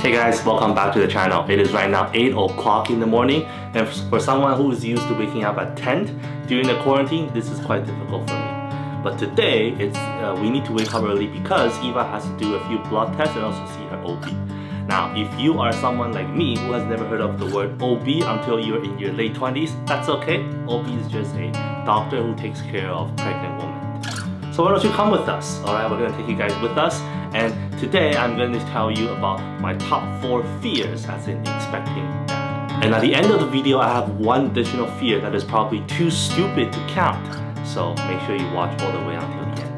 Hey guys, welcome back to the channel. It is right now 8 o'clock in the morning, and for someone who is used to waking up at 10 during the quarantine, this is quite difficult for me. But today, we need to wake up early because Eva has to do a few blood tests and also see her OB. Now, if you are someone like me who has never heard of the word OB until you're in your late 20s, that's okay. OB is just a doctor who takes care of pregnant women. So why don't you come with us? Alright, we're going to take you guys with us. And today I'm going to tell you about my top 4 fears as in expecting that. And at the end of the video, I have one additional fear that is probably too stupid to count. So make sure you watch all the way until the end.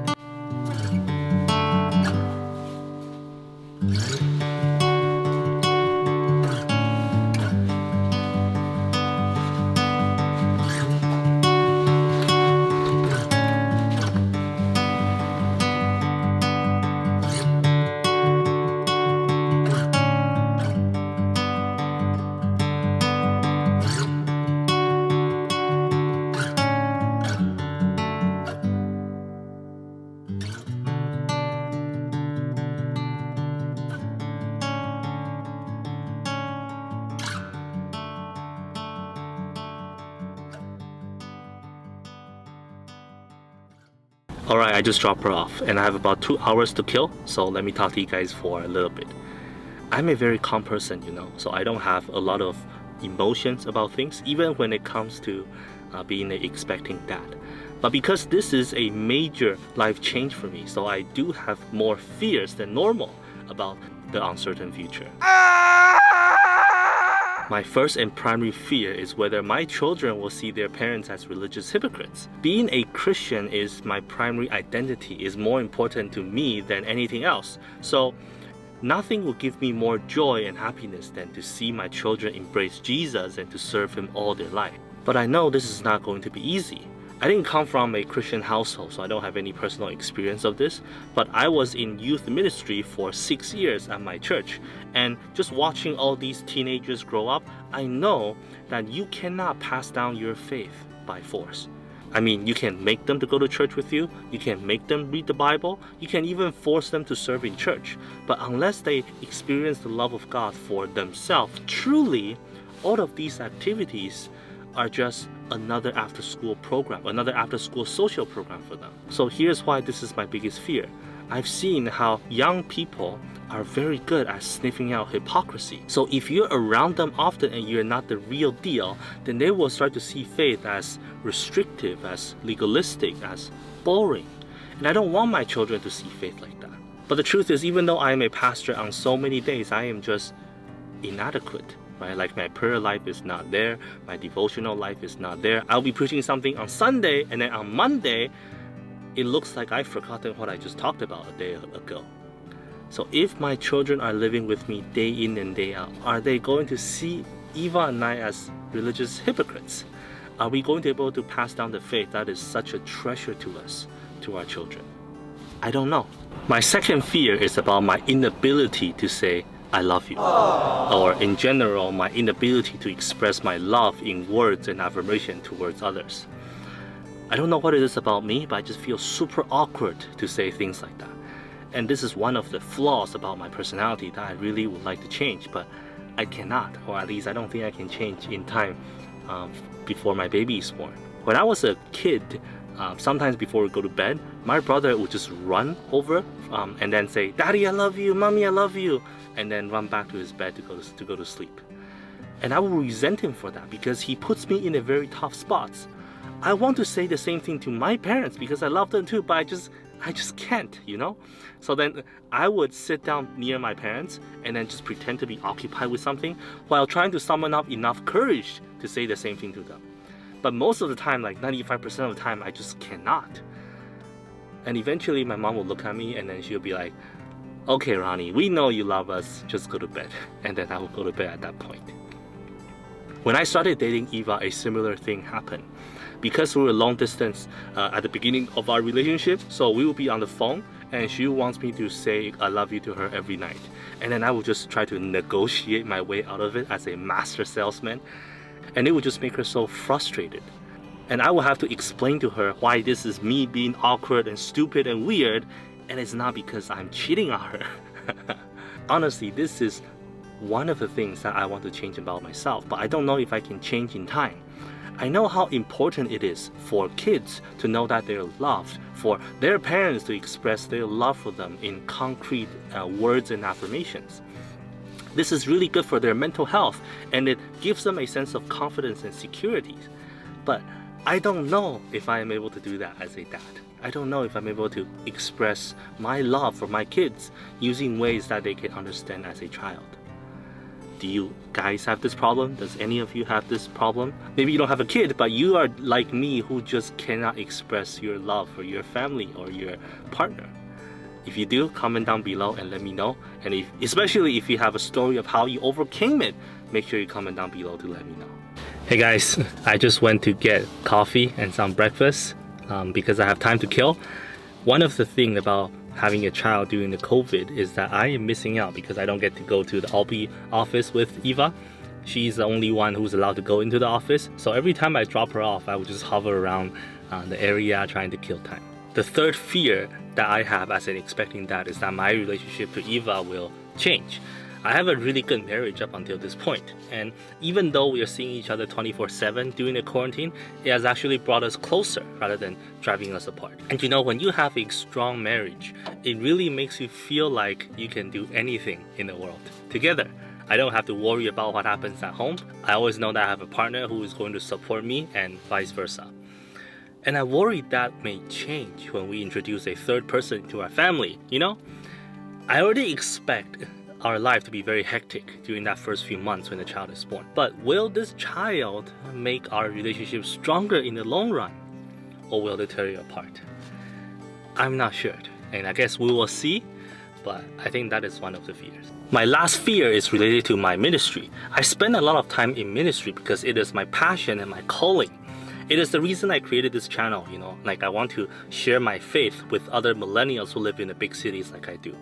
Alright, I just dropped her off and I have about 2 hours to kill, so let me talk to you guys for a little bit. I'm a very calm person, you know, so I don't have a lot of emotions about things, even when it comes to being an expecting dad. But because this is a major life change for me, so I do have more fears than normal about the uncertain future. My first and primary fear is whether my children will see their parents as religious hypocrites. Being a Christian is my primary identity, is more important to me than anything else. So nothing will give me more joy and happiness than to see my children embrace Jesus and to serve Him all their life. But I know this is not going to be easy. I didn't come from a Christian household, so I don't have any personal experience of this, but I was in youth ministry for 6 years at my church, and just watching all these teenagers grow up, I know that you cannot pass down your faith by force. I mean, you can make them to go to church with you, you can make them read the Bible, you can even force them to serve in church, but unless they experience the love of God for themselves, truly, all of these activities are just another after-school program, another after-school social program for them. So here's why this is my biggest fear. I've seen how young people are very good at sniffing out hypocrisy. So if you're around them often and you're not the real deal, then they will start to see faith as restrictive, as legalistic, as boring. And I don't want my children to see faith like that. But the truth is, even though I am a pastor on so many days, I am just inadequate. Right? Like my prayer life is not there, my devotional life is not there. I'll be preaching something on Sunday, and then on Monday, it looks like I've forgotten what I just talked about a day ago. So if my children are living with me day in and day out, are they going to see Eva and I as religious hypocrites? Are we going to be able to pass down the faith that is such a treasure to us, to our children? I don't know. My second fear is about my inability to say, I love you. Or in general, my inability to express my love in words and affirmation towards others. I don't know what it is about me, but I just feel super awkward to say things like that. And this is one of the flaws about my personality that I really would like to change, but I cannot, or at least I don't think I can change in time before my baby is born. When I was a kid, sometimes before we go to bed, my brother would just run over and then say, Daddy, I love you, Mommy, I love you, and then run back to his bed to go to sleep. And I will resent him for that because he puts me in a very tough spot. I want to say the same thing to my parents because I love them too, but I just can't, you know? So then I would sit down near my parents and then just pretend to be occupied with something while trying to summon up enough courage to say the same thing to them. But most of the time, like 95% of the time, I just cannot. And eventually my mom will look at me and then she'll be like, okay, Ronnie, we know you love us, just go to bed. And then I will go to bed at that point. When I started dating Eva, a similar thing happened. Because we were long distance at the beginning of our relationship, so we will be on the phone and she wants me to say I love you to her every night. And then I will just try to negotiate my way out of it as a master salesman. And it would just make her so frustrated. And I will have to explain to her why this is me being awkward and stupid and weird, and it's not because I'm cheating on her. Honestly, this is one of the things that I want to change about myself, but I don't know if I can change in time. I know how important it is for kids to know that they're loved, for their parents to express their love for them in concrete words and affirmations. This is really good for their mental health, and it gives them a sense of confidence and security. But I don't know if I am able to do that as a dad. I don't know if I'm able to express my love for my kids using ways that they can understand as a child. Do you guys have this problem? Does any of you have this problem? Maybe you don't have a kid, but you are like me who just cannot express your love for your family or your partner. If you do, comment down below and let me know. And especially if you have a story of how you overcame it, make sure you comment down below to let me know. Hey guys, I just went to get coffee and some breakfast because I have time to kill. One of the things about having a child during the COVID is that I am missing out because I don't get to go to the Albi office with Eva. She's the only one who's allowed to go into the office. So every time I drop her off, I would just hover around the area trying to kill time. The third fear that I have as an expecting dad is that my relationship to Eva will change. I have a really good marriage up until this point, and even though we are seeing each other 24/7 during the quarantine, it has actually brought us closer rather than driving us apart. And you know, when you have a strong marriage, it really makes you feel like you can do anything in the world together. I don't have to worry about what happens at home. I always know that I have a partner who is going to support me and vice versa. And I worry that may change when we introduce a third person to our family, you know? I already expect our life to be very hectic during that first few months when the child is born. But will this child make our relationship stronger in the long run? Or will it tear you apart? I'm not sure, and I guess we will see, but I think that is one of the fears. My last fear is related to my ministry. I spend a lot of time in ministry because it is my passion and my calling. It is the reason I created this channel, you know, like I want to share my faith with other millennials who live in the big cities like I do.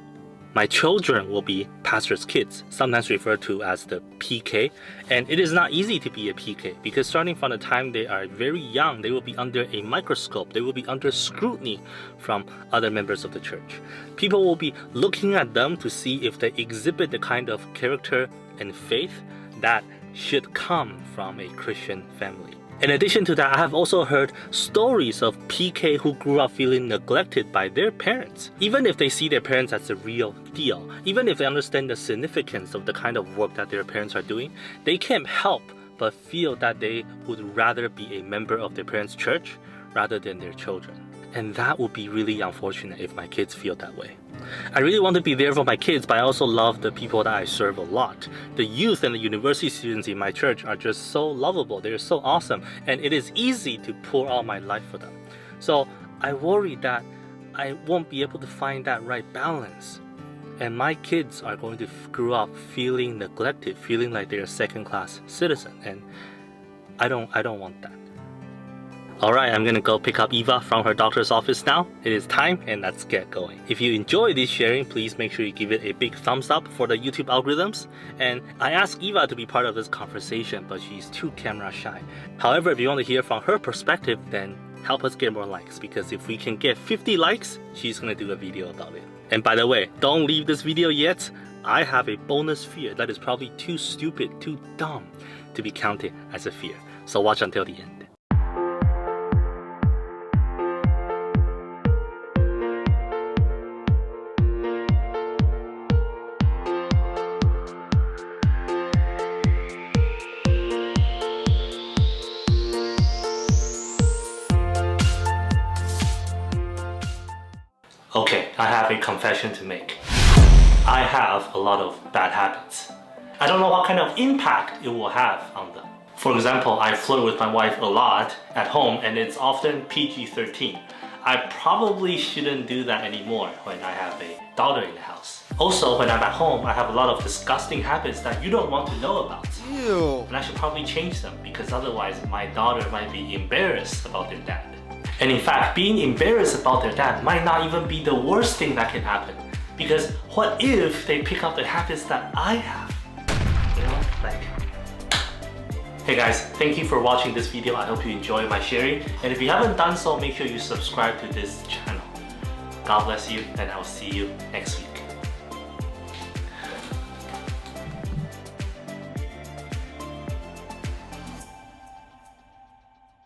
My children will be pastors' kids, sometimes referred to as the PK, and it is not easy to be a PK because starting from the time they are very young, they will be under a microscope, they will be under scrutiny from other members of the church. People will be looking at them to see if they exhibit the kind of character and faith that should come from a Christian family. In addition to that, I have also heard stories of PK who grew up feeling neglected by their parents. Even if they see their parents as the real deal, even if they understand the significance of the kind of work that their parents are doing, they can't help but feel that they would rather be a member of their parents' church rather than their children. And that would be really unfortunate if my kids feel that way. I really want to be there for my kids, but I also love the people that I serve a lot. The youth and the university students in my church are just so lovable. They're so awesome, and it is easy to pour out my life for them. So I worry that I won't be able to find that right balance. And my kids are going to grow up feeling neglected, feeling like they're a second-class citizen, and I don't want that. Alright, I'm gonna go pick up Eva from her doctor's office now. It is time, and let's get going. If you enjoy this sharing, please make sure you give it a big thumbs up for the YouTube algorithms. And I asked Eva to be part of this conversation, but she's too camera shy. However, if you want to hear from her perspective, then help us get more likes, because if we can get 50 likes, she's gonna do a video about it. And by the way, don't leave this video yet. I have a bonus fear that is probably too stupid, too dumb to be counted as a fear. So watch until the end. Okay, I have a confession to make. I have a lot of bad habits. I don't know what kind of impact it will have on them. For example, I flirt with my wife a lot at home, and it's often PG-13. I probably shouldn't do that anymore when I have a daughter in the house. Also, when I'm at home, I have a lot of disgusting habits that you don't want to know about. Ew. And I should probably change them, because otherwise my daughter might be embarrassed about their dad. And in fact, being embarrassed about their dad might not even be the worst thing that can happen. Because what if they pick up the habits that I have? You know, like... Hey guys, thank you for watching this video. I hope you enjoy my sharing. And if you haven't done so, make sure you subscribe to this channel. God bless you, and I'll see you next week.